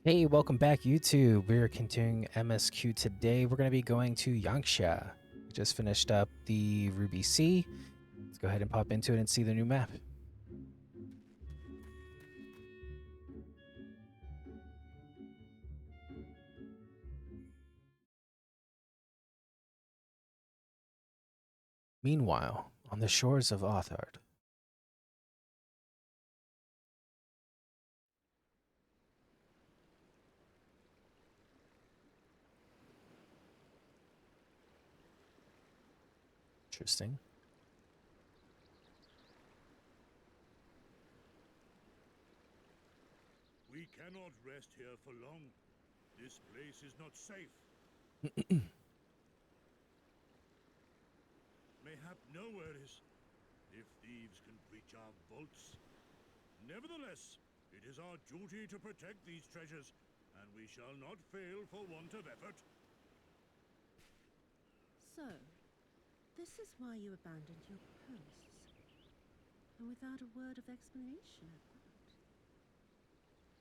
Hey, welcome back, YouTube. We're continuing MSQ today. We're going to be going to Yangsha. We just finished up the Ruby Sea. Let's go ahead and pop into it and see the new map. Meanwhile, on the shores of Othard. Interesting. We cannot rest here for long. This place is not safe. Mayhap nowhere is, if thieves can breach our vaults. Nevertheless, it is our duty to protect these treasures, and we shall not fail for want of effort. So, this is why you abandoned your posts. And without a word of explanation at that.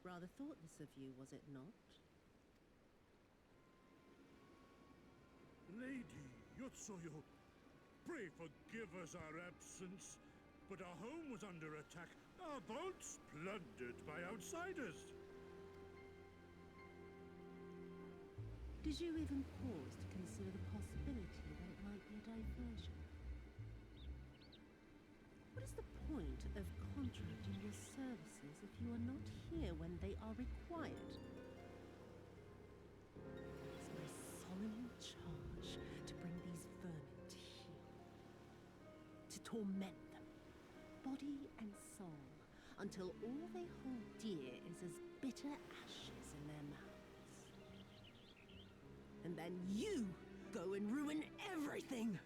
Rather thoughtless of you, was it not? Lady Yotsuyo, pray forgive us our absence, but our home was under attack, our vaults plundered by outsiders. Did you even pause to consider the possibility that it might be a diversion? What is the point of contracting your services if you are not here when they are required? It is my solemn charge to bring these vermin to heel, to torment them, body and soul, until all they hold dear is as bitter ashes in their mouths. And then you go and ruin everything!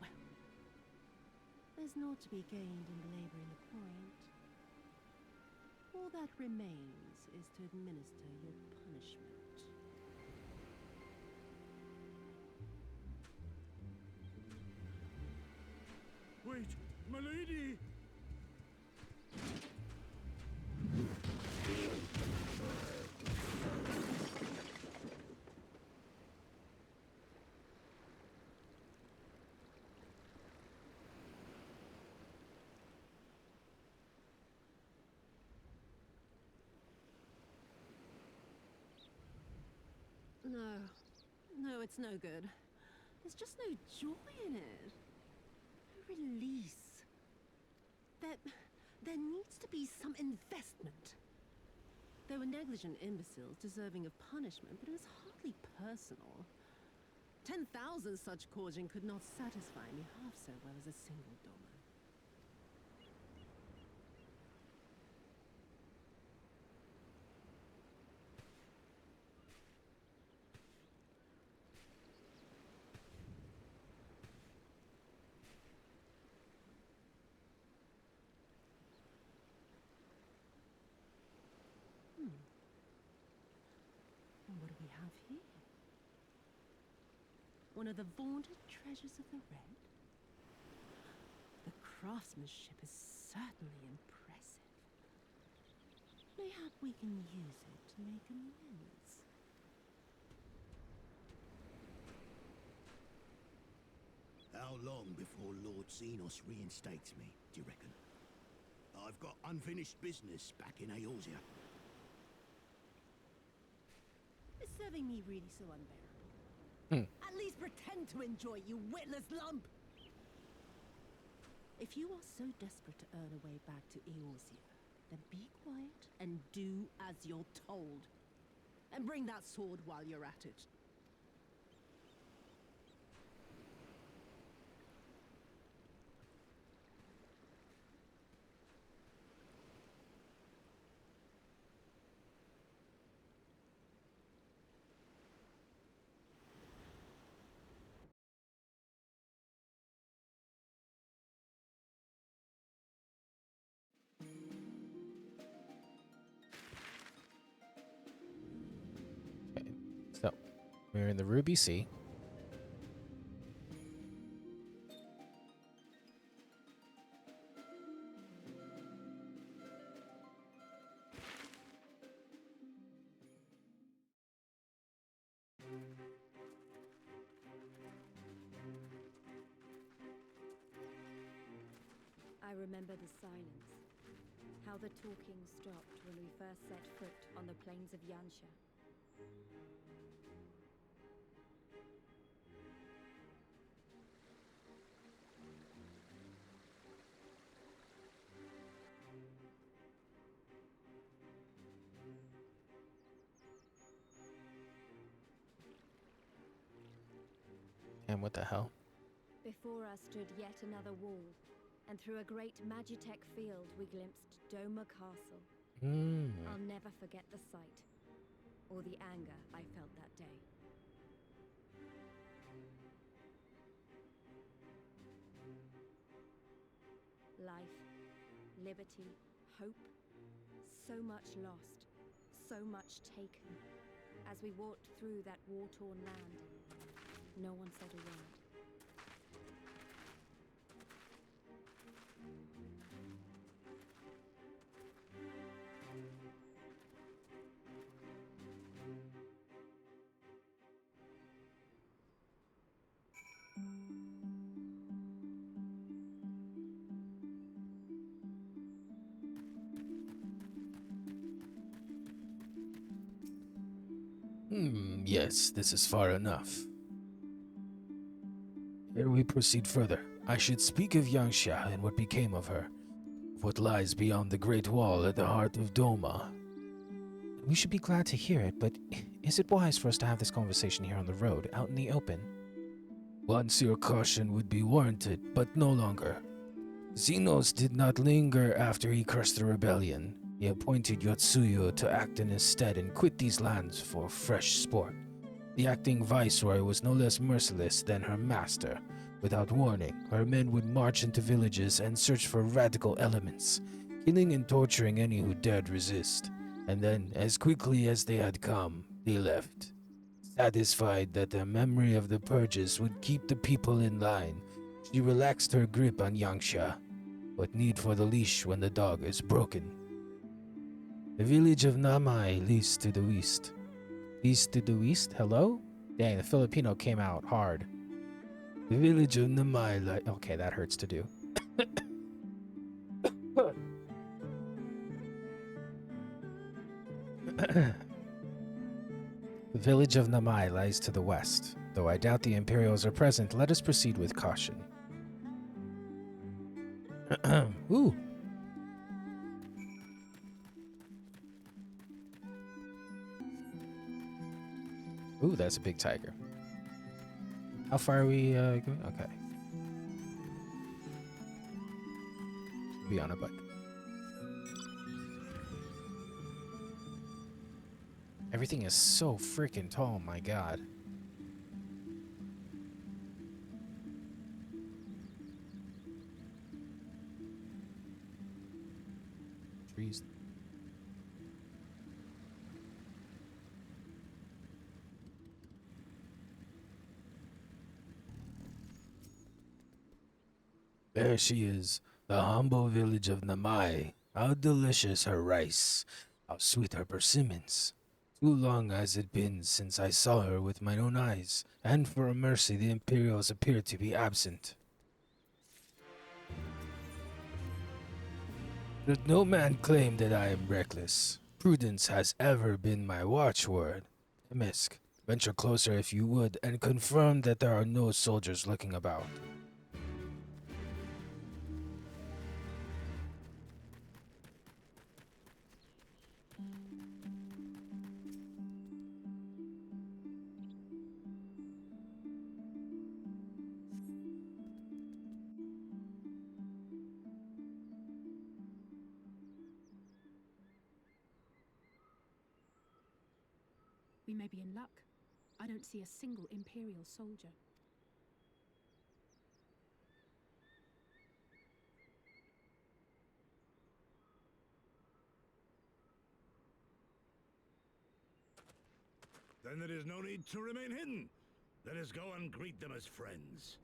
Well, there's naught to be gained in belaboring the point. All that remains is to administer your punishment. Wait, my lady! No, it's no good. There's just no joy in it. No release. There needs to be some investment. They were negligent imbeciles deserving of punishment, but it was hardly personal. 10,000 such causing could not satisfy me half so well as a single dollar. And what do we have here? One of the vaunted treasures of the Red? The craftsmanship is certainly impressive. Mayhap we can use it to make amends. How long before Lord Xenos reinstates me, do you reckon? I've got unfinished business back in Eorzea. Is serving me really so unbearable? At least pretend to enjoy, you witless lump! If you are so desperate to earn a way back to Eorzea, then be quiet and do as you're told. And bring that sword while you're at it. Okay, so we're in the Ruby Sea. I remember the silence. How the talking stopped when we first set foot on the plains of Yansha. And what the hell? Before us stood yet another wall, and through a great Magitech field we glimpsed Doma Castle. I'll never forget the sight, or the anger I felt that day. Life, liberty, hope, so much lost, so much taken. As we walked through that war-torn land, no one said a word. Yes, this is far enough. Ere we proceed further, I should speak of Yangsha and what became of her. Of what lies beyond the Great Wall at the heart of Doma. We should be glad to hear it, but is it wise for us to have this conversation here on the road, out in the open? Once your caution would be warranted, but no longer. Xenos did not linger after he crushed the rebellion. He appointed Yotsuyo to act in his stead and quit these lands for fresh sport. The acting viceroy was no less merciless than her master. Without warning, her men would march into villages and search for radical elements, killing and torturing any who dared resist. And then, as quickly as they had come, they left. Satisfied that the memory of the purges would keep the people in line, she relaxed her grip on Yangsha. What need for the leash when the dog is broken? The village of Namai leads to the east. East to the east? Hello? Dang, the Filipino came out hard. The village of Namai Okay, that hurts to do. The village of Namai lies to the west. Though I doubt the Imperials are present, let us proceed with caution. Ooh. Ooh, that's a big tiger. How far are we going? Okay. Be on a bike. Everything is so freaking tall, my god. Trees. There she is, the humble village of Namai. How delicious her rice, how sweet her persimmons. Too long has it been since I saw her with mine own eyes, and for a mercy the Imperials appear to be absent. Let no man claim that I am reckless. Prudence has ever been my watchword. MSQ, venture closer if you would, and confirm that there are no soldiers looking about. We may be in luck. I don't see a single Imperial soldier. Then there is no need to remain hidden. Let us go and greet them as friends.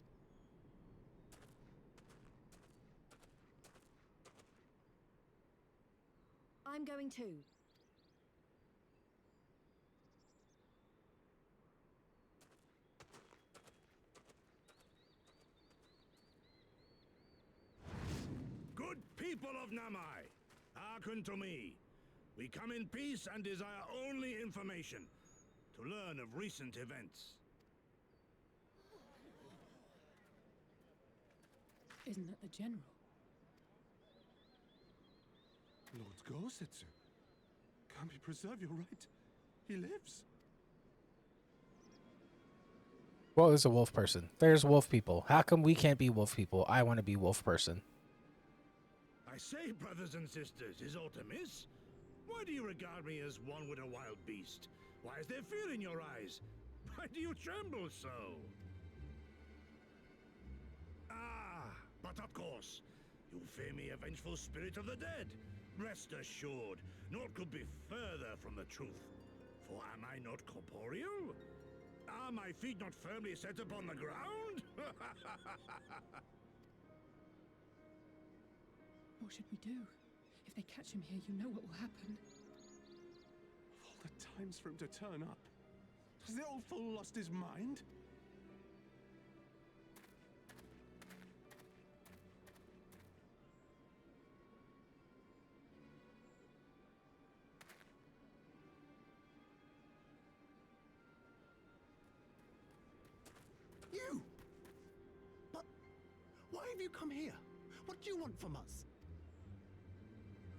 I'm going too. Good! of Namai, hearken to me. We come in peace and desire only information to learn of recent events. Isn't that the general? Lord Gosetsu. Kami, preserve your right. He lives. What is a wolf person? There's wolf people. How come we can't be wolf people? I want to be wolf person. I say, brothers and sisters, is aught amiss? Why do you regard me as one with a wild beast? Why is there fear in your eyes? Why do you tremble so? Ah, but of course, you fear me, a vengeful spirit of the dead. Rest assured, naught could be further from the truth. For am I not corporeal? Are my feet not firmly set upon the ground? What should we do? If they catch him here, you know what will happen. Of all the times for him to turn up, has the old fool lost his mind? You! But why have you come here? What do you want from us?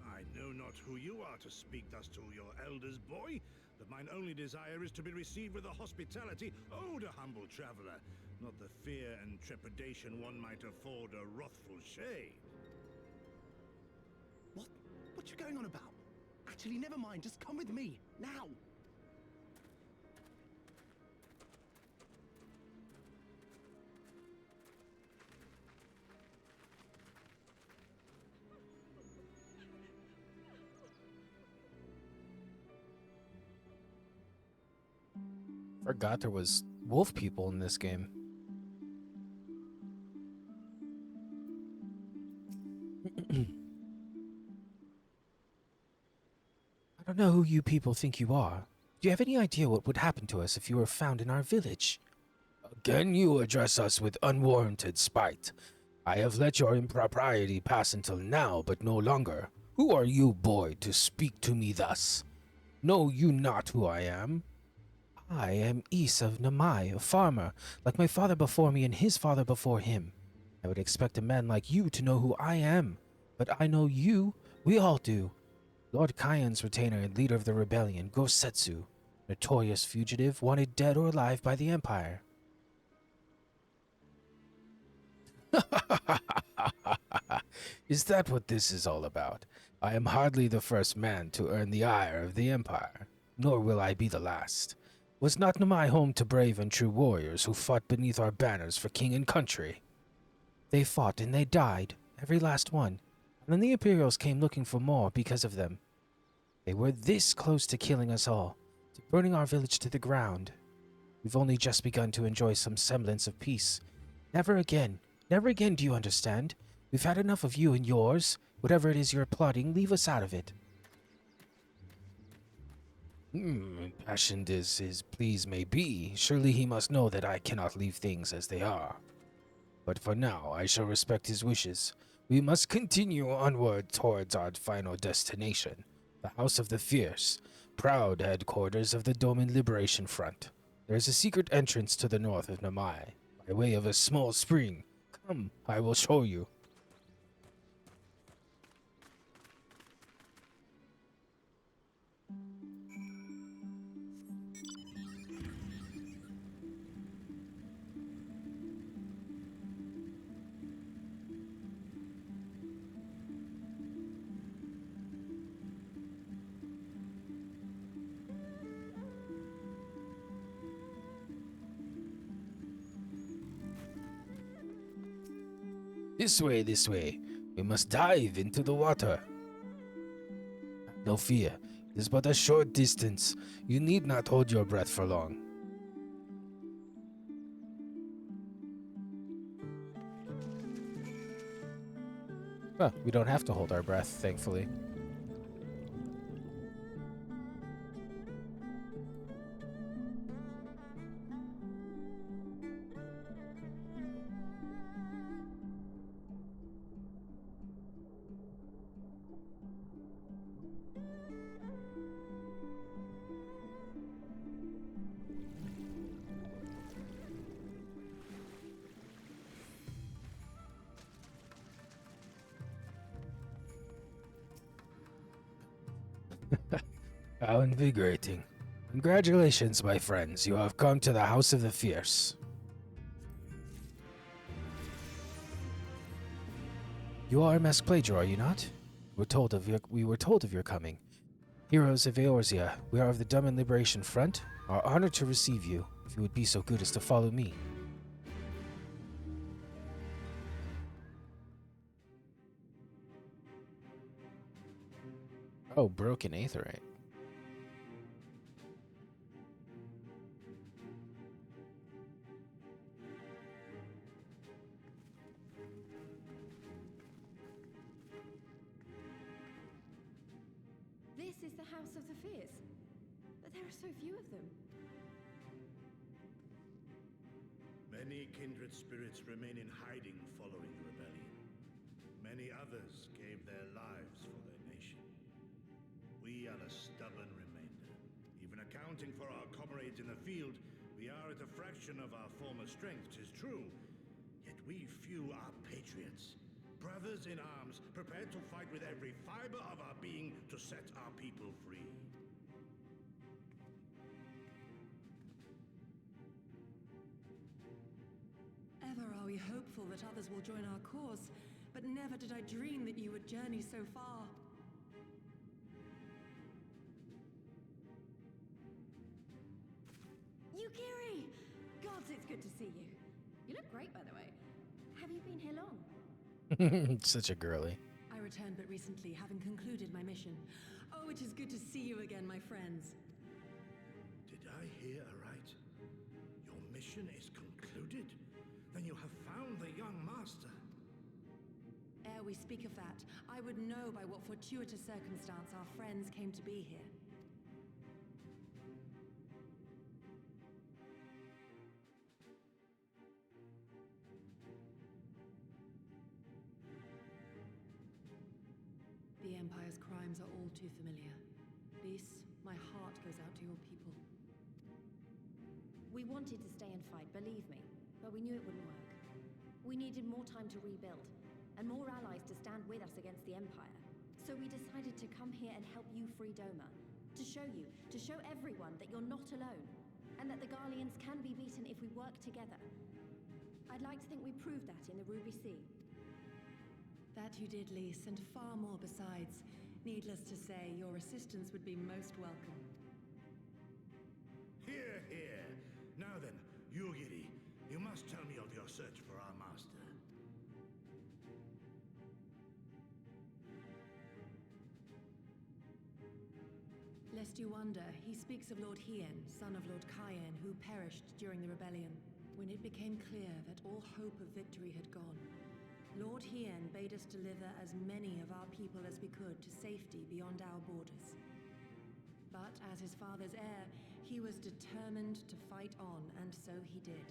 I know not who you are to speak thus to your elders, boy, but mine only desire is to be received with the hospitality owed a humble traveler, not the fear and trepidation one might afford a wrathful shade. What you going on about? Actually, never mind. Just come with me, now! Forgot there was wolf people in this game. I don't know who you people think you are. Do you have any idea what would happen to us if you were found in our village? Again you address us with unwarranted spite. I have let your impropriety pass until now, but no longer. Who are you, boy, to speak to me thus? Know you not who I am? I am Is of Namai, a farmer, like my father before me and his father before him. I would expect a man like you to know who I am, but I know you. We all do. Lord Kyan's retainer and leader of the rebellion, Gosetsu, notorious fugitive, wanted dead or alive by the Empire. Is that what this is all about? I am hardly the first man to earn the ire of the Empire, nor will I be the last. Was not Namai home to brave and true warriors who fought beneath our banners for king and country? They fought and they died, every last one, and then the Imperials came looking for more because of them. They were this close to killing us all, to burning our village to the ground. We've only just begun to enjoy some semblance of peace. Never again, do you understand? We've had enough of you and yours. Whatever it is you're plotting, leave us out of it. Impassioned as his pleas may be, surely he must know that I cannot leave things as they are. But for now, I shall respect his wishes. We must continue onward towards our final destination, the House of the Fierce, proud headquarters of the Domin Liberation Front. There is a secret entrance to the north of Namai, by way of a small spring. Come, I will show you. This way, this way. We must dive into the water. No fear, it is but a short distance. You need not hold your breath for long. Well, we don't have to hold our breath, thankfully. How invigorating. Congratulations, my friends. You have come to the House of the Fierce. You are MSQ Plagiar, are you not? We were told of your coming. Heroes of Eorzea, we are of the Dumb and Liberation Front, are honored to receive you, if you would be so good as to follow me. Oh, broken aetherite. This is the House of the Fierce, but there are so few of them. Many kindred spirits remain in hiding following the rebellion. Many others gave their lives for their nation. We are a stubborn remainder. Even accounting for our comrades in the field, we are at a fraction of our former strength, 'tis true. Yet we few are patriots. Brothers in arms, prepared to fight with every fiber of our being to set our people free. Ever are we hopeful that others will join our cause, but never did I dream that you would journey so far. Yukiri! Gods, it's good to see you. You look great, by the way. Have you been here long? Such a girly. I returned but recently, having concluded my mission. Oh, it is good to see you again, my friends. Did I hear aright? Your mission is concluded? Then you have found the young master. Ere we speak of that, I would know by what fortuitous circumstance our friends came to be here. The Empire's crimes are all too familiar. Lys, my heart goes out to your people. We wanted to stay and fight, believe me, but we knew it wouldn't work. We needed more time to rebuild, and more allies to stand with us against the Empire. So we decided to come here and help you free Doma. To show everyone that you're not alone, and that the Garleans can be beaten if we work together. I'd like to think we proved that in the Ruby Sea. That you did, Lys, and far more besides. Needless to say, your assistance would be most welcome. Hear, hear. Now then, Yugiri, you must tell me of your search for our master. Lest you wonder, he speaks of Lord Hien, son of Lord Cayenne, who perished during the rebellion. When it became clear that all hope of victory had gone, Lord Hien bade us deliver as many of our people as we could to safety beyond our borders. But as his father's heir, he was determined to fight on, and so he did,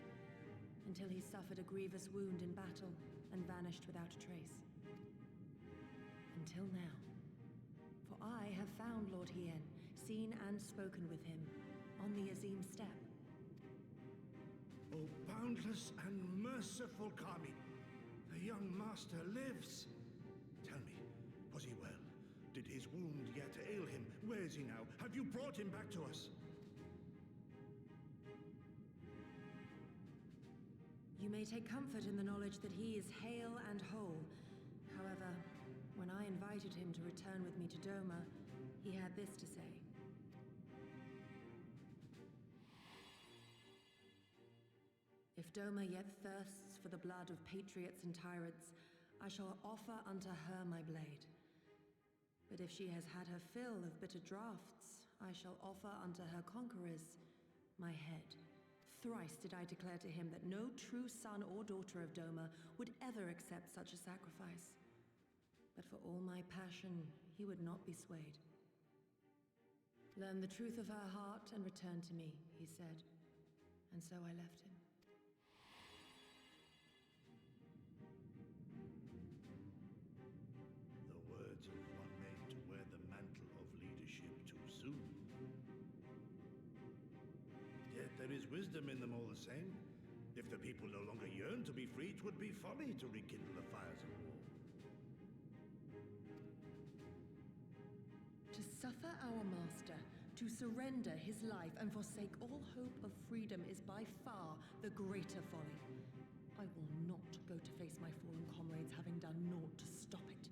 until he suffered a grievous wound in battle and vanished without a trace. Until now. For I have found Lord Hien, seen and spoken with him, on the Azim steppe. O boundless and merciful Kami! The young master lives. Tell me, was he well? Did his wound yet ail him? Where is he now? Have you brought him back to us? You may take comfort in the knowledge that he is hale and whole. However, when I invited him to return with me to Doma, he had this to say. If Doma yet thirsts for the blood of patriots and tyrants, I shall offer unto her my blade. But if she has had her fill of bitter draughts, I shall offer unto her conquerors my head. Thrice did I declare to him that no true son or daughter of Doma would ever accept such a sacrifice. But for all my passion, he would not be swayed. Learn the truth of her heart and return to me, he said. And so I left him. The words of one made to wear the mantle of leadership too soon. Yet there is wisdom in them all the same. If the people no longer yearn to be free, it would be folly to rekindle the fires of war. To suffer for our master to surrender his life and forsake all hope of freedom is by far the greater folly. I will not go to face my fallen comrades having done naught to stop it.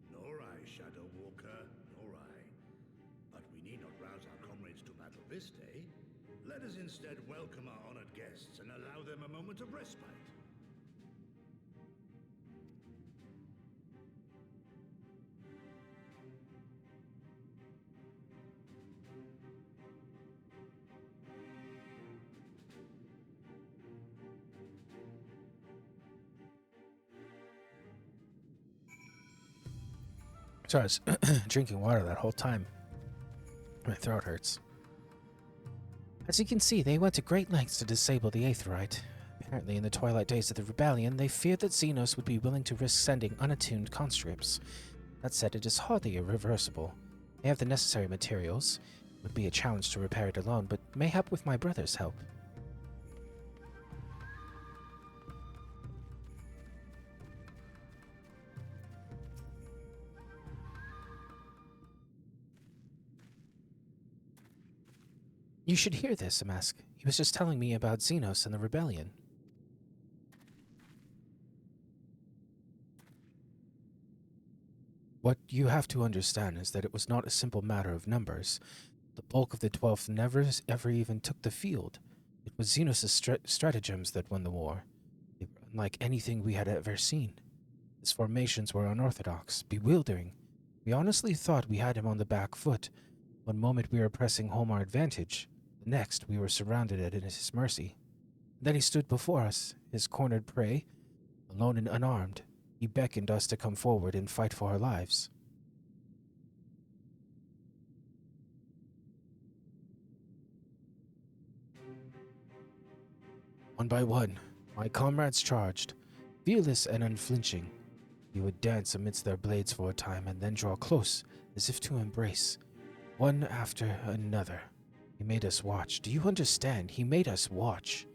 Nor I, Shadow Walker, nor I. But we need not rouse our comrades to battle this day. Let us instead welcome our honored guests and allow them a moment of respite. So I was drinking water that whole time. My throat hurts. As you can see, they went to great lengths to disable the Aetherite. Apparently, in the twilight days of the rebellion, they feared that Xenos would be willing to risk sending unattuned conscripts. That said, it is hardly irreversible. They have the necessary materials. It would be a challenge to repair it alone, but mayhap with my brother's help. You should hear this, MSQ. He was just telling me about Xenos and the rebellion. What you have to understand is that it was not a simple matter of numbers. The bulk of the 12th never ever even took the field. It was Xenos' stratagems that won the war. They were unlike anything we had ever seen. His formations were unorthodox, bewildering. We honestly thought we had him on the back foot. One moment we were pressing home our advantage. The next, we were surrounded at his mercy. Then he stood before us, his cornered prey, alone and unarmed. He beckoned us to come forward and fight for our lives. One by one, my comrades charged, fearless and unflinching. We would dance amidst their blades for a time and then draw close, as if to embrace, one after another. He made us watch. Do you understand? He made us watch.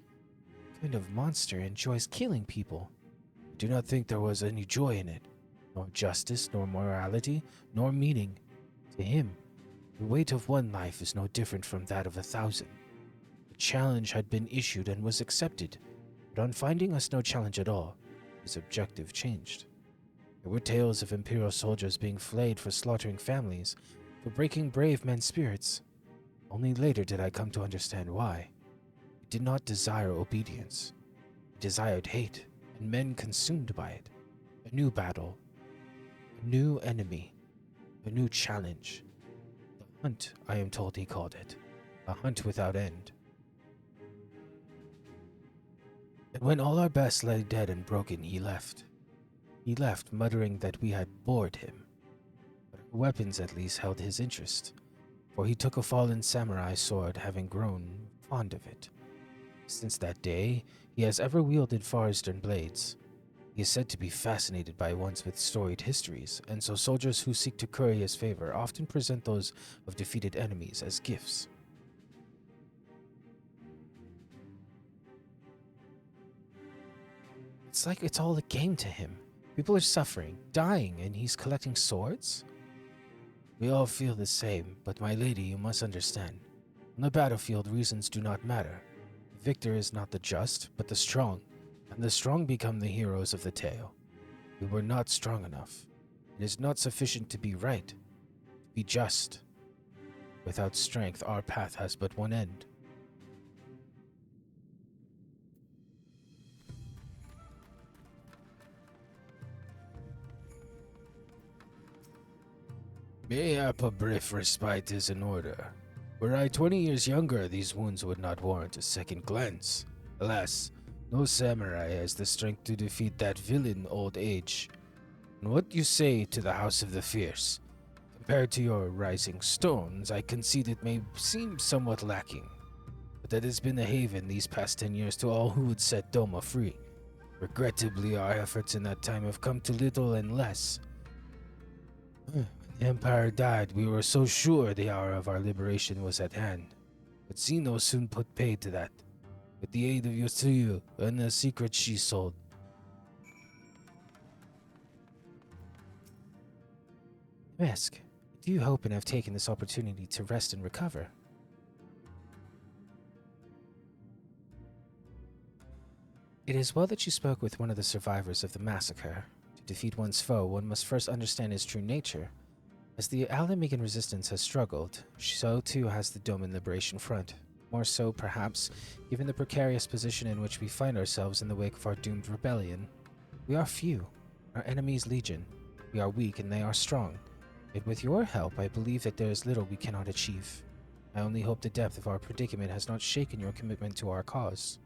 What kind of monster enjoys killing people? I do not think there was any joy in it, nor justice, nor morality, nor meaning. To him, the weight of one life is no different from that of 1,000. The challenge had been issued and was accepted, but on finding us no challenge at all, his objective changed. There were tales of Imperial soldiers being flayed for slaughtering families, for breaking brave men's spirits. Only later did I come to understand why. He did not desire obedience. He desired hate, and men consumed by it. A new battle, a new enemy, a new challenge. The hunt, I am told he called it. A hunt without end. And when all our best lay dead and broken, he left. He left, muttering that we had bored him. But our weapons at least held his interest, for he took a fallen samurai sword, having grown fond of it. Since that day, he has ever wielded Far-Eastern blades. He is said to be fascinated by ones with storied histories, and so soldiers who seek to curry his favor often present those of defeated enemies as gifts. It's like it's all a game to him. People are suffering, dying, and he's collecting swords? We all feel the same, but my lady, you must understand. On the battlefield, reasons do not matter. The victor is not the just, but the strong, and the strong become the heroes of the tale. We were not strong enough. It is not sufficient to be right, to be just. Without strength, our path has but one end. Mayhap a brief respite is in order. Were I 20 years younger, these wounds would not warrant a second glance. Alas, no samurai has the strength to defeat that villain old age. And what you say to the House of the Fierce? Compared to your rising stones, I concede it may seem somewhat lacking. But that has been a haven these past 10 years to all who would set Doma free. Regrettably, our efforts in that time have come to little and less. When the Empire died, we were so sure the hour of our liberation was at hand. But Zeno soon put paid to that, with the aid of Yotsuyu and the secret she sold. Mesk, I do hope and have taken this opportunity to rest and recover. It is well that you spoke with one of the survivors of the massacre. To defeat one's foe, one must first understand his true nature. As the Alamigan resistance has struggled, so too has the Doman Liberation Front. More so, perhaps, given the precarious position in which we find ourselves in the wake of our doomed rebellion. We are few, our enemies legion. We are weak and they are strong. Yet with your help, I believe that there is little we cannot achieve. I only hope the depth of our predicament has not shaken your commitment to our cause.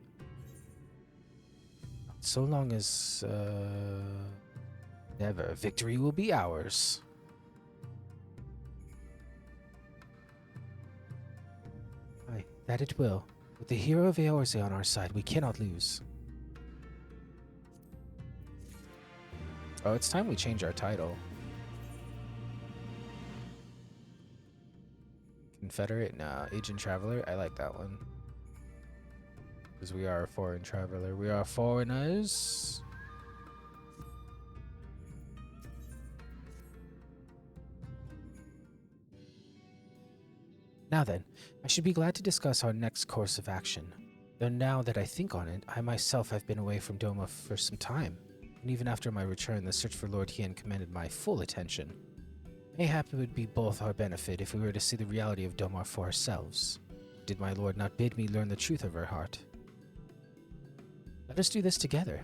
So long as, never, victory will be ours. Aye, that it will. With the hero of Eorze on our side, we cannot lose. Oh, it's time we change our title. Confederate? Nah, Agent Traveler. I like that one. Because we are a foreign traveler. We are foreigners. Now then, I should be glad to discuss our next course of action. Though now that I think on it, I myself have been away from Doma for some time, and even after my return, the search for Lord Hien commanded my full attention. Mayhap it would be both our benefit if we were to see the reality of Domar for ourselves. Did my lord not bid me learn the truth of her heart? Let us do this together.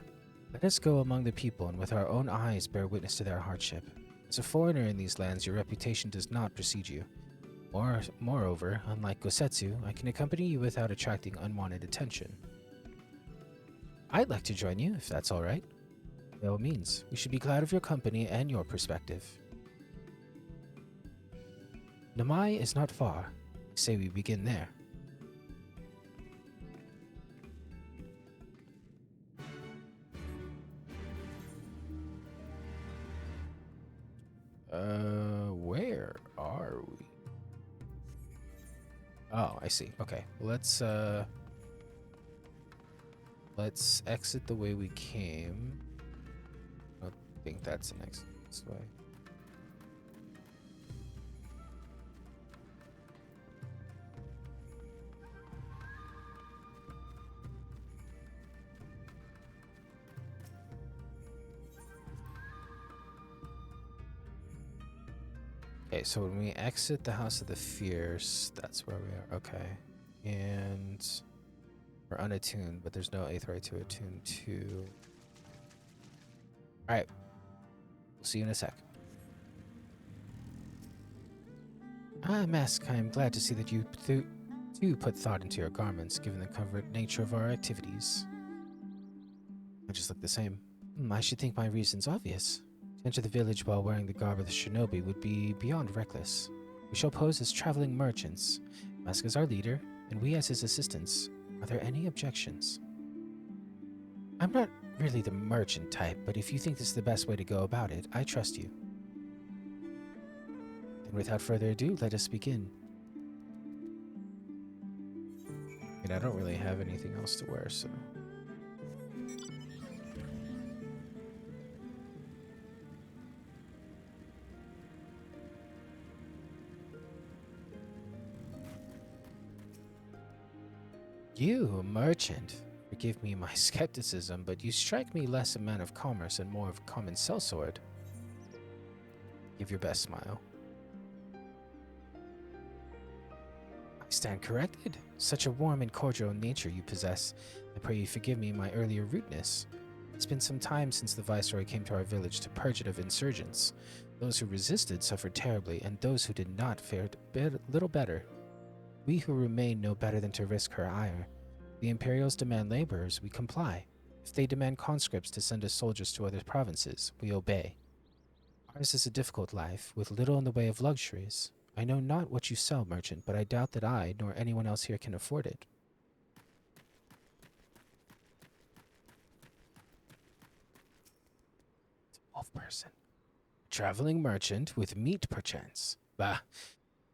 Let us go among the people and with our own eyes bear witness to their hardship. As a foreigner in these lands, your reputation does not precede you. Moreover, unlike Gosetsu, I can accompany you without attracting unwanted attention. I'd like to join you, if that's all right. By all means, we should be glad of your company and your perspective. Namai is not far. I say we begin there. Where are we? Oh, I see. Okay, let's exit the way we came. I don't think that's an exit this way. Okay, so when we exit the House of the Fierce, that's where we are. Okay. And we're unattuned, but there's no Aetheryte to attune to. Alright. We'll see you in a sec. Ah, Mask, I am glad to see that you do put thought into your garments, given the covert nature of our activities. I just look the same. I should think my reason's obvious. To enter the village while wearing the garb of the shinobi would be beyond reckless. We shall pose as traveling merchants. Mask is our leader, and we as his assistants. Are there any objections? I'm not really the merchant type, but if you think this is the best way to go about it, I trust you. Then without further ado, let us begin. And I don't really have anything else to wear, so... You, a merchant. Forgive me my skepticism, but you strike me less a man of commerce and more of a common sellsword. Give your best smile. I stand corrected. Such a warm and cordial nature you possess. I pray you forgive me my earlier rudeness. It's been some time since the Viceroy came to our village to purge it of insurgents. Those who resisted suffered terribly, and those who did not fared little better. We who remain know better than to risk her ire. The Imperials demand laborers, we comply. If they demand conscripts to send us soldiers to other provinces, we obey. Ours is a difficult life, with little in the way of luxuries. I know not what you sell, merchant, but I doubt that I, nor anyone else here, can afford it. It's a wolf person. A traveling merchant with meat, perchance. Bah!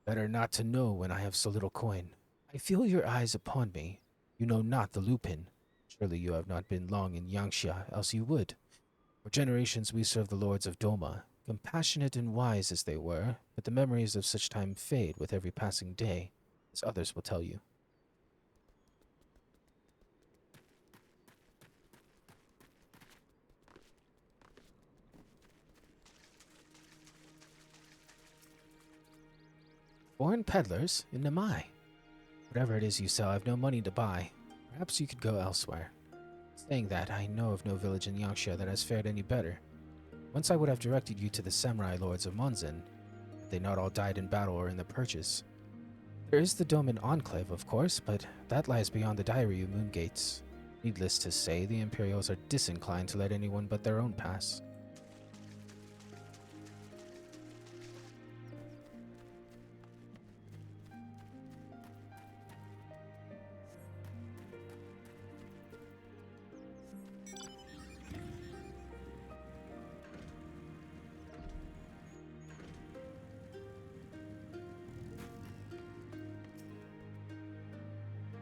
Better not to know when I have so little coin. I feel your eyes upon me. You know not the Lupin. Surely you have not been long in Yangxia, else you would. For generations we serve the lords of Doma. compassionate and wise as they were, but the memories of such time fade with every passing day, as others will tell you. Foreign peddlers in Namai. Whatever it is you sell, I've no money to buy. Perhaps you could go elsewhere. Saying that, I know of no village in Yangsha that has fared any better. Once I would have directed you to the samurai lords of Monzen, had they not all died in battle or in the purges. There is the Doman Enclave, of course, but that lies beyond the Dairyu moon gates. Needless to say, the Imperials are disinclined to let anyone but their own pass.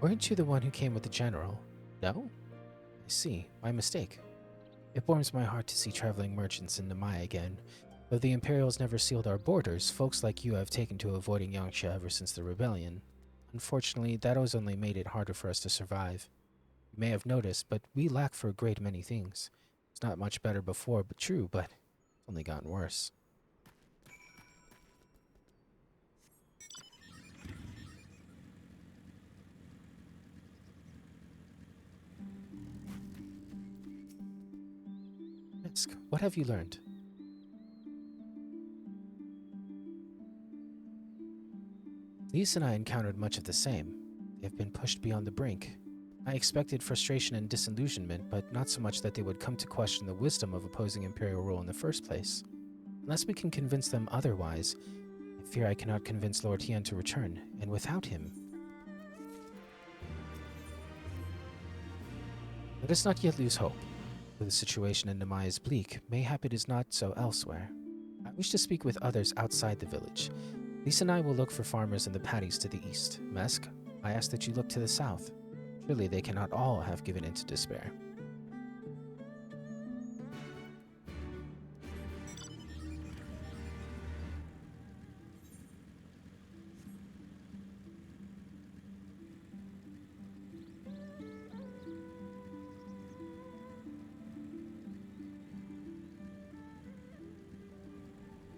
Weren't you the one who came with the general? No? I see. My mistake. It warms my heart to see traveling merchants in Namai again. Though the Imperials never sealed our borders, folks like you have taken to avoiding Yangsha ever since the rebellion. Unfortunately, that has only made it harder for us to survive. You may have noticed, but we lack for a great many things. It's not much better before, but true, but it's only gotten worse. MSQ, what have you learned? Lise and I encountered much of the same. They have been pushed beyond the brink. I expected frustration and disillusionment, but not so much that they would come to question the wisdom of opposing Imperial rule in the first place. Unless we can convince them otherwise, I fear I cannot convince Lord Hien to return, and without him... Let us not yet lose hope. Though the situation in Namai is bleak, mayhap it is not so elsewhere. I wish to speak with others outside the village. Lisa and I will look for farmers in the paddies to the east. MSQ, I ask that you look to the south. Surely they cannot all have given in to despair.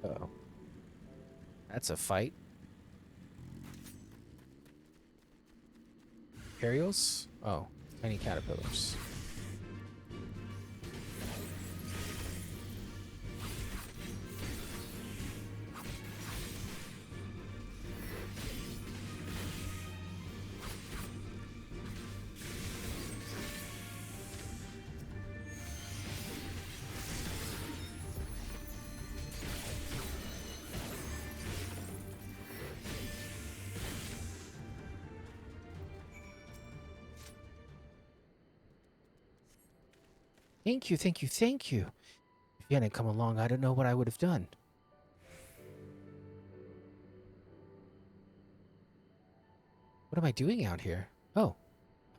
Uh-oh. That's a fight. Imperials? Oh, tiny caterpillars. Thank you, thank you, thank you. If you hadn't come along, I don't know what I would have done. What am I doing out here? Oh,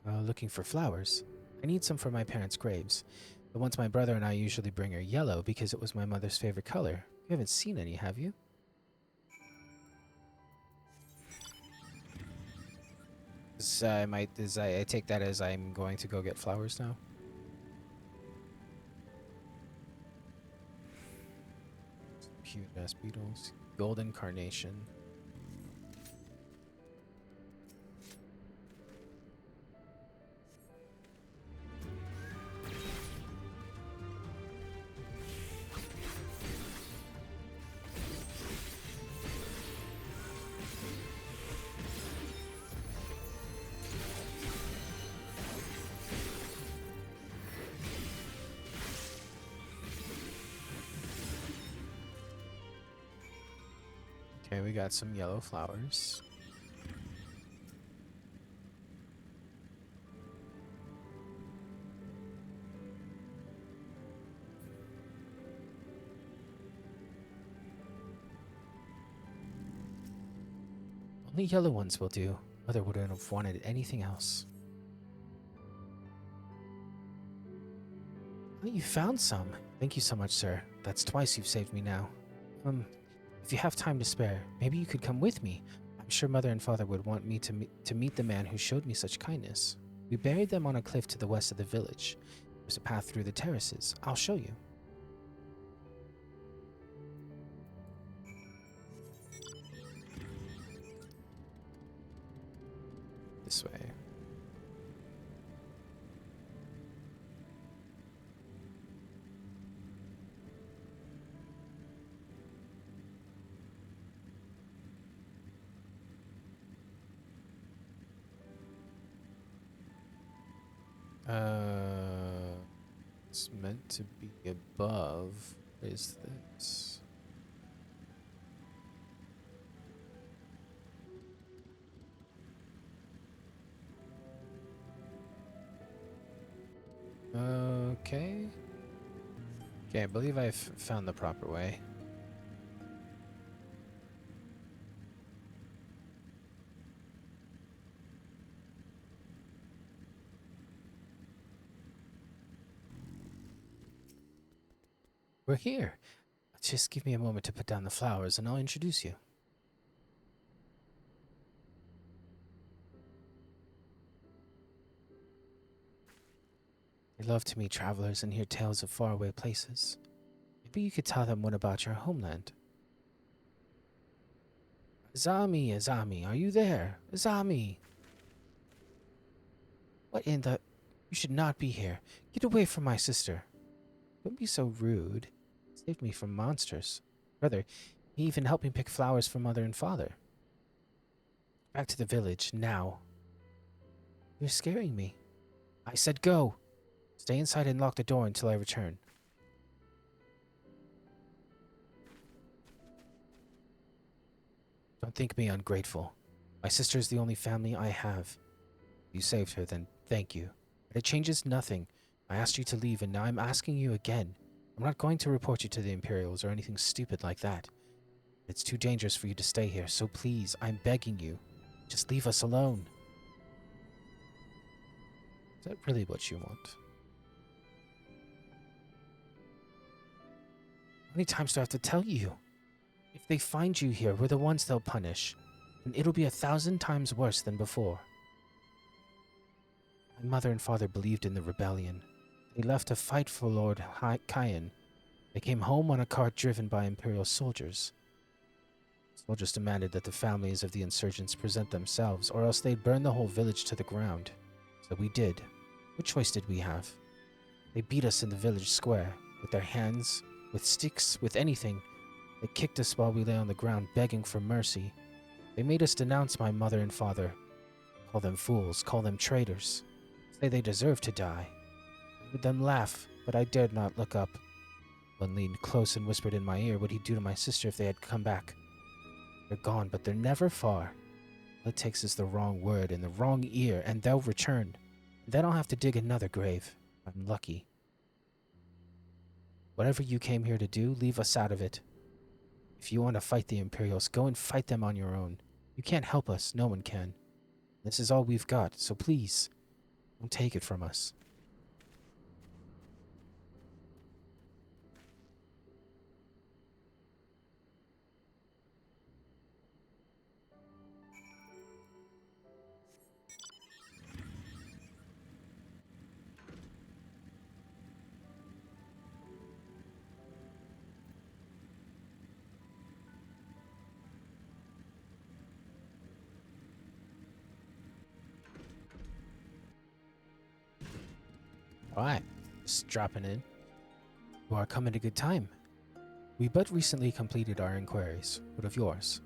looking for flowers. I need some for my parents' graves. The ones my brother and I usually bring are yellow because it was my mother's favorite color. You haven't seen any, have you? I take that as I'm going to go get flowers now. Cute ass beetles. Golden carnation. Okay, we got some yellow flowers. Only yellow ones will do. Mother wouldn't have wanted anything else. Oh, you found some. Thank you so much, sir. That's twice you've saved me now. If you have time to spare, maybe you could come with me. I'm sure Mother and Father would want me to meet the man who showed me such kindness. We buried them on a cliff to the west of the village. There's a path through the terraces. I'll show you. This way. It's meant to be above. What is this? Okay. Okay, I believe I've found the proper way. We're here. Just give me a moment to put down the flowers and I'll introduce you. They love to meet travelers and hear tales of faraway places. Maybe you could tell them one about your homeland. Azami, Azami, are you there? Azami! What in the... You should not be here. Get away from my sister. Don't be so rude. Saved me from monsters. Brother, he even helped me pick flowers for Mother and Father. Back to the village, now. You're scaring me. I said go. Stay inside and lock the door until I return. Don't think me ungrateful. My sister is the only family I have. You saved her, then thank you. But it changes nothing. I asked you to leave, and now I'm asking you again. I'm not going to report you to the Imperials or anything stupid like that. It's too dangerous for you to stay here, so please, I'm begging you. Just leave us alone. Is that really what you want? How many times do I have to tell you? If they find you here, we're the ones they'll punish. And it'll be 1,000 times worse than before. My mother and father believed in the rebellion. They left to fight for Lord Kyan. They came home on a cart driven by Imperial soldiers. Soldiers demanded that the families of the insurgents present themselves, or else they'd burn the whole village to the ground. So we did. What choice did we have? They beat us in the village square, with their hands, with sticks, with anything. They kicked us while we lay on the ground begging for mercy. They made us denounce my mother and father. Call them fools, call them traitors. Say they deserve to die. I heard them laugh, but I dared not look up. One leaned close and whispered in my ear what he'd do to my sister if they had come back. They're gone, but they're never far. All it takes is the wrong word in the wrong ear, and they'll return. Then I'll have to dig another grave. I'm lucky. Whatever you came here to do, leave us out of it. If you want to fight the Imperials, go and fight them on your own. You can't help us, no one can. This is all we've got, so please, don't take it from us. Alright, just dropping in. You are coming at a good time. We but recently completed our inquiries. What of yours?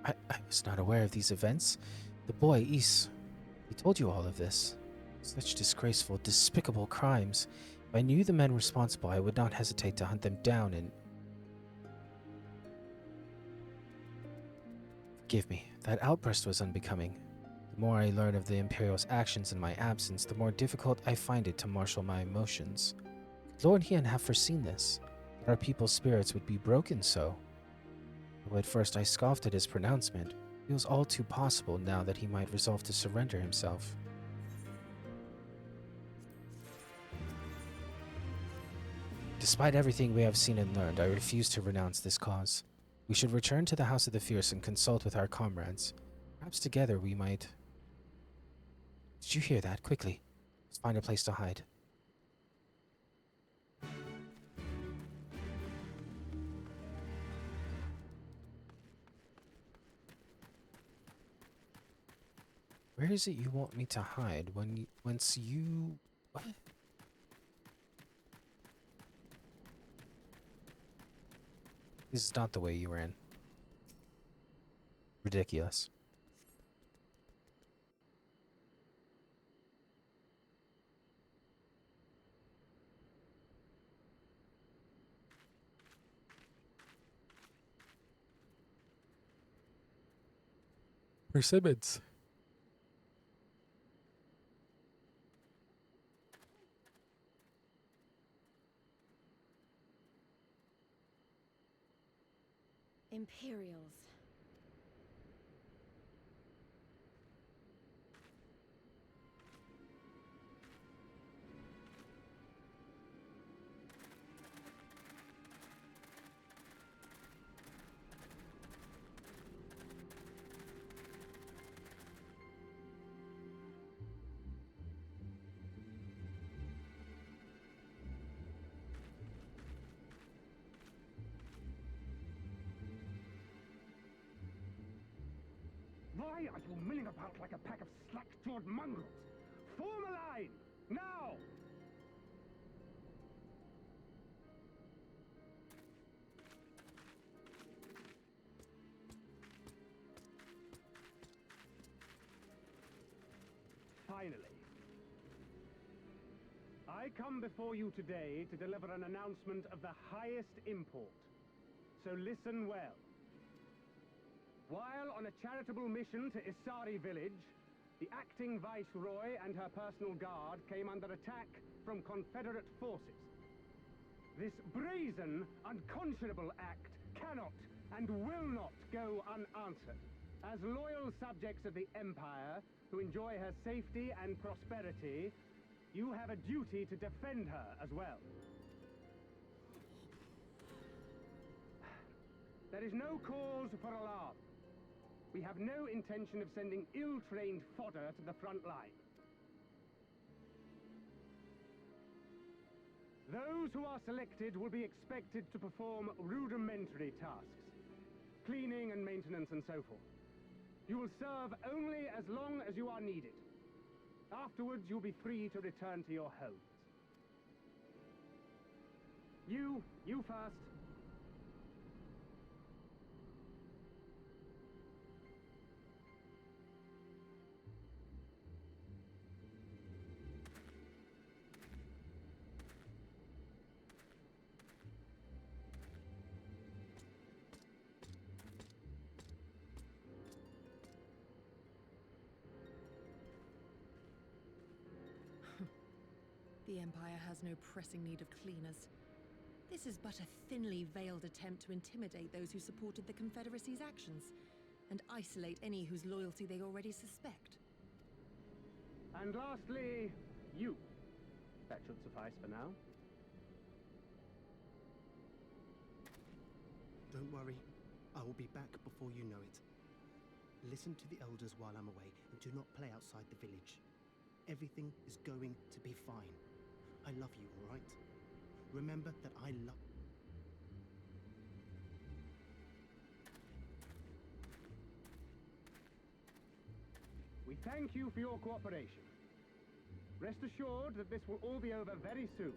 I was not aware of these events. The boy, Is, he told you all of this. Such disgraceful, despicable crimes. If I knew the men responsible, I would not hesitate to hunt them down and... Forgive me, that outburst was unbecoming. The more I learn of the Imperial's actions in my absence, the more difficult I find it to marshal my emotions. Could Lord Hien have foreseen this? That our people's spirits would be broken so? Though at first I scoffed at his pronouncement, it feels all too possible now that he might resolve to surrender himself. Despite everything we have seen and learned, I refuse to renounce this cause. We should return to the House of the Fierce and consult with our comrades. Perhaps together we might... Did you hear that? Quickly. Let's find a place to hide. Where is it you want me to hide once you... What? This is not the way you ran. Ridiculous. Persimmons. Imperials. Why are you milling about like a pack of slack-jawed mongrels? Form a line! Now! Finally. I come before you today to deliver an announcement of the highest import. So listen well. While on a charitable mission to Isari village, the acting viceroy and her personal guard came under attack from Confederate forces. This brazen, unconscionable act cannot and will not go unanswered. As loyal subjects of the Empire who enjoy her safety and prosperity, you have a duty to defend her as well. There is no cause for alarm. We have no intention of sending ill-trained fodder to the front line. Those who are selected will be expected to perform rudimentary tasks, cleaning and maintenance and so forth. You will serve only as long as you are needed. Afterwards, you'll be free to return to your homes. You first. The Empire has no pressing need of cleaners. This is but a thinly veiled attempt to intimidate those who supported the Confederacy's actions, and isolate any whose loyalty they already suspect. And lastly, you. That should suffice for now. Don't worry, I will be back before you know it. Listen to the elders while I'm away, and do not play outside the village. Everything is going to be fine. I love you, all right? Remember that I love... We thank you for your cooperation. Rest assured that this will all be over very soon,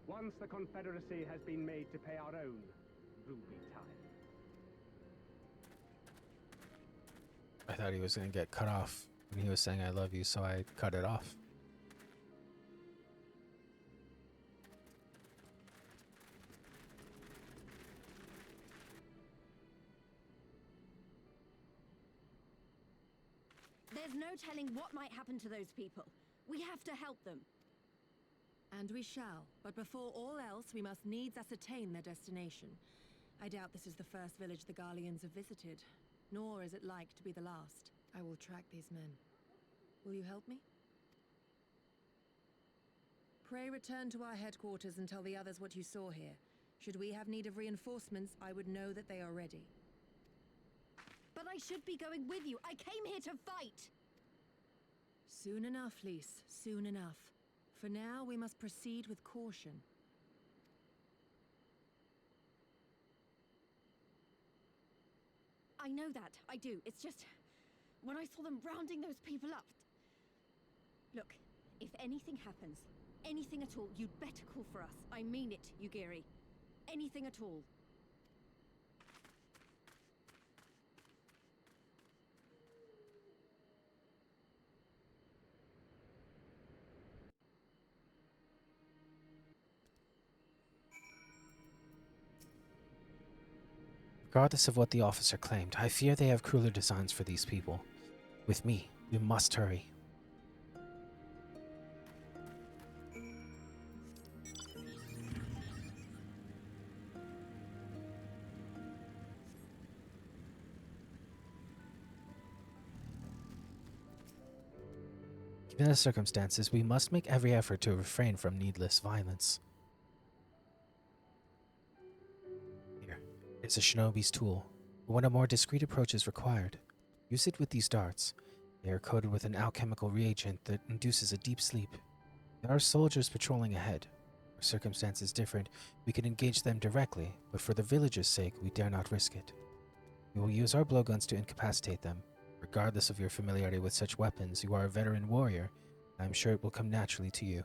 once the Confederacy has been made to pay our own ruby tithe. I thought he was going to get cut off when he was saying I love you, so I cut it off. There's no telling what might happen to those people. We have to help them. And we shall, but before all else, we must needs ascertain their destination. I doubt this is the first village the Garleans have visited, nor is it like to be the last. I will track these men. Will you help me? Pray return to our headquarters and tell the others what you saw here. Should we have need of reinforcements, I would know that they are ready. But I should be going with you. I came here to fight! Soon enough, Lys. Soon enough. For now, we must proceed with caution. I know that. I do. It's just... when I saw them rounding those people up... Look, if anything happens, anything at all, you'd better call for us. I mean it, Yugiri. Anything at all. Regardless of what the officer claimed, I fear they have crueler designs for these people. With me, we must hurry. Given the circumstances, we must make every effort to refrain from needless violence. Here, it's a shinobi's tool, but when a more discreet approach is required, use it with these darts. They are coated with an alchemical reagent that induces a deep sleep. There are soldiers patrolling ahead. Were circumstances different, we could engage them directly, but for the village's sake, we dare not risk it. We will use our blowguns to incapacitate them. Regardless of your familiarity with such weapons, you are a veteran warrior, and I am sure it will come naturally to you.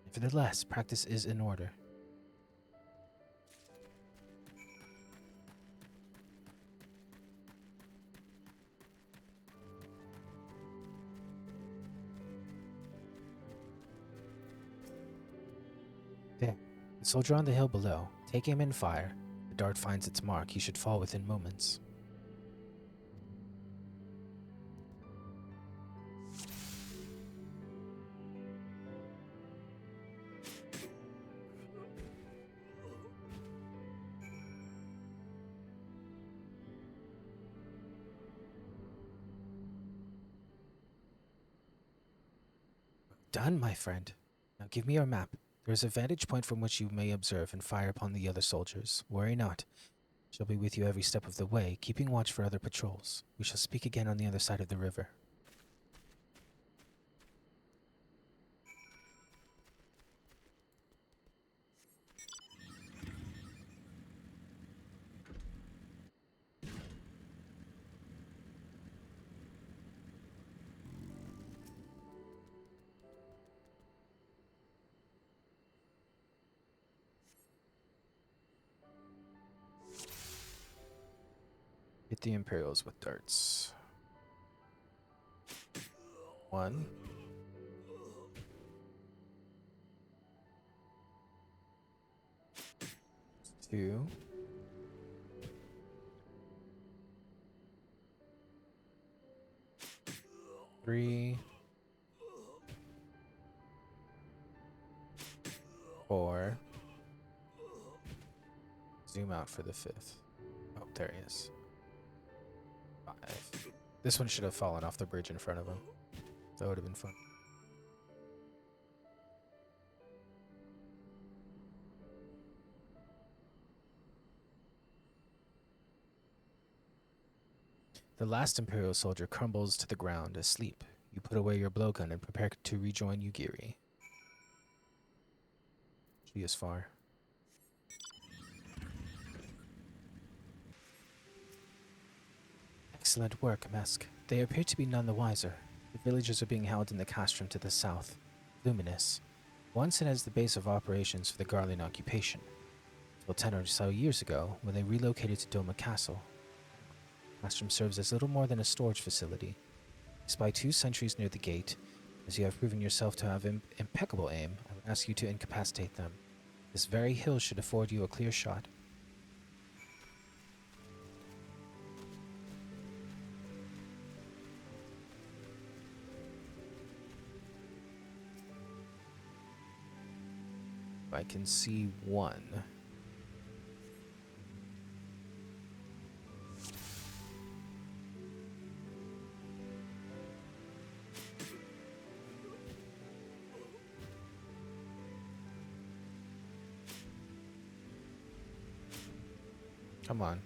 Nevertheless, practice is in order. There. The soldier on the hill below. Take aim and fire. If the dart finds its mark, he should fall within moments. Done, my friend. Now give me your map. There is a vantage point from which you may observe and fire upon the other soldiers. Worry not. I shall be with you every step of the way, keeping watch for other patrols. We shall speak again on the other side of the river. Hit the Imperials with darts. 1. 2. 3. 4. Zoom out for the 5th. Oh, there he is. 5. This one should have fallen off the bridge in front of him. That would have been fun. The last Imperial soldier crumbles to the ground, asleep. You put away your blowgun and prepare to rejoin Yugiri. She is far. Excellent work, MSQ. They appear to be none the wiser. The villagers are being held in the castrum to the south, Luminous. Once it as the base of operations for the Garlean occupation. Until 10 or so years ago, when they relocated to Doma Castle. Castrum serves as little more than a storage facility. Despite 2 sentries near the gate, as you have proven yourself to have impeccable aim, I would ask you to incapacitate them. This very hill should afford you a clear shot. I can see 1. Come on.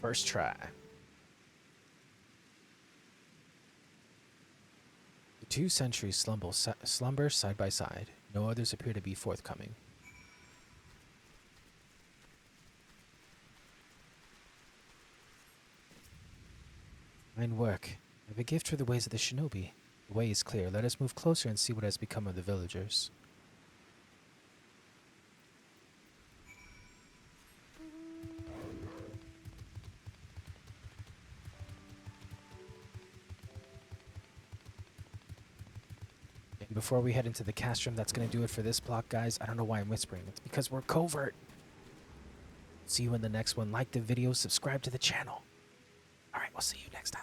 First try. The two sentries slumber side by side. No others appear to be forthcoming. Fine work. I have a gift for the ways of the shinobi. The way is clear. Let us move closer and see what has become of the villagers. And before we head into the castrum, that's going to do it for this block, guys. I don't know why I'm whispering. It's because we're covert. See you in the next one. Like the video, subscribe to the channel. All right, we'll see you next time.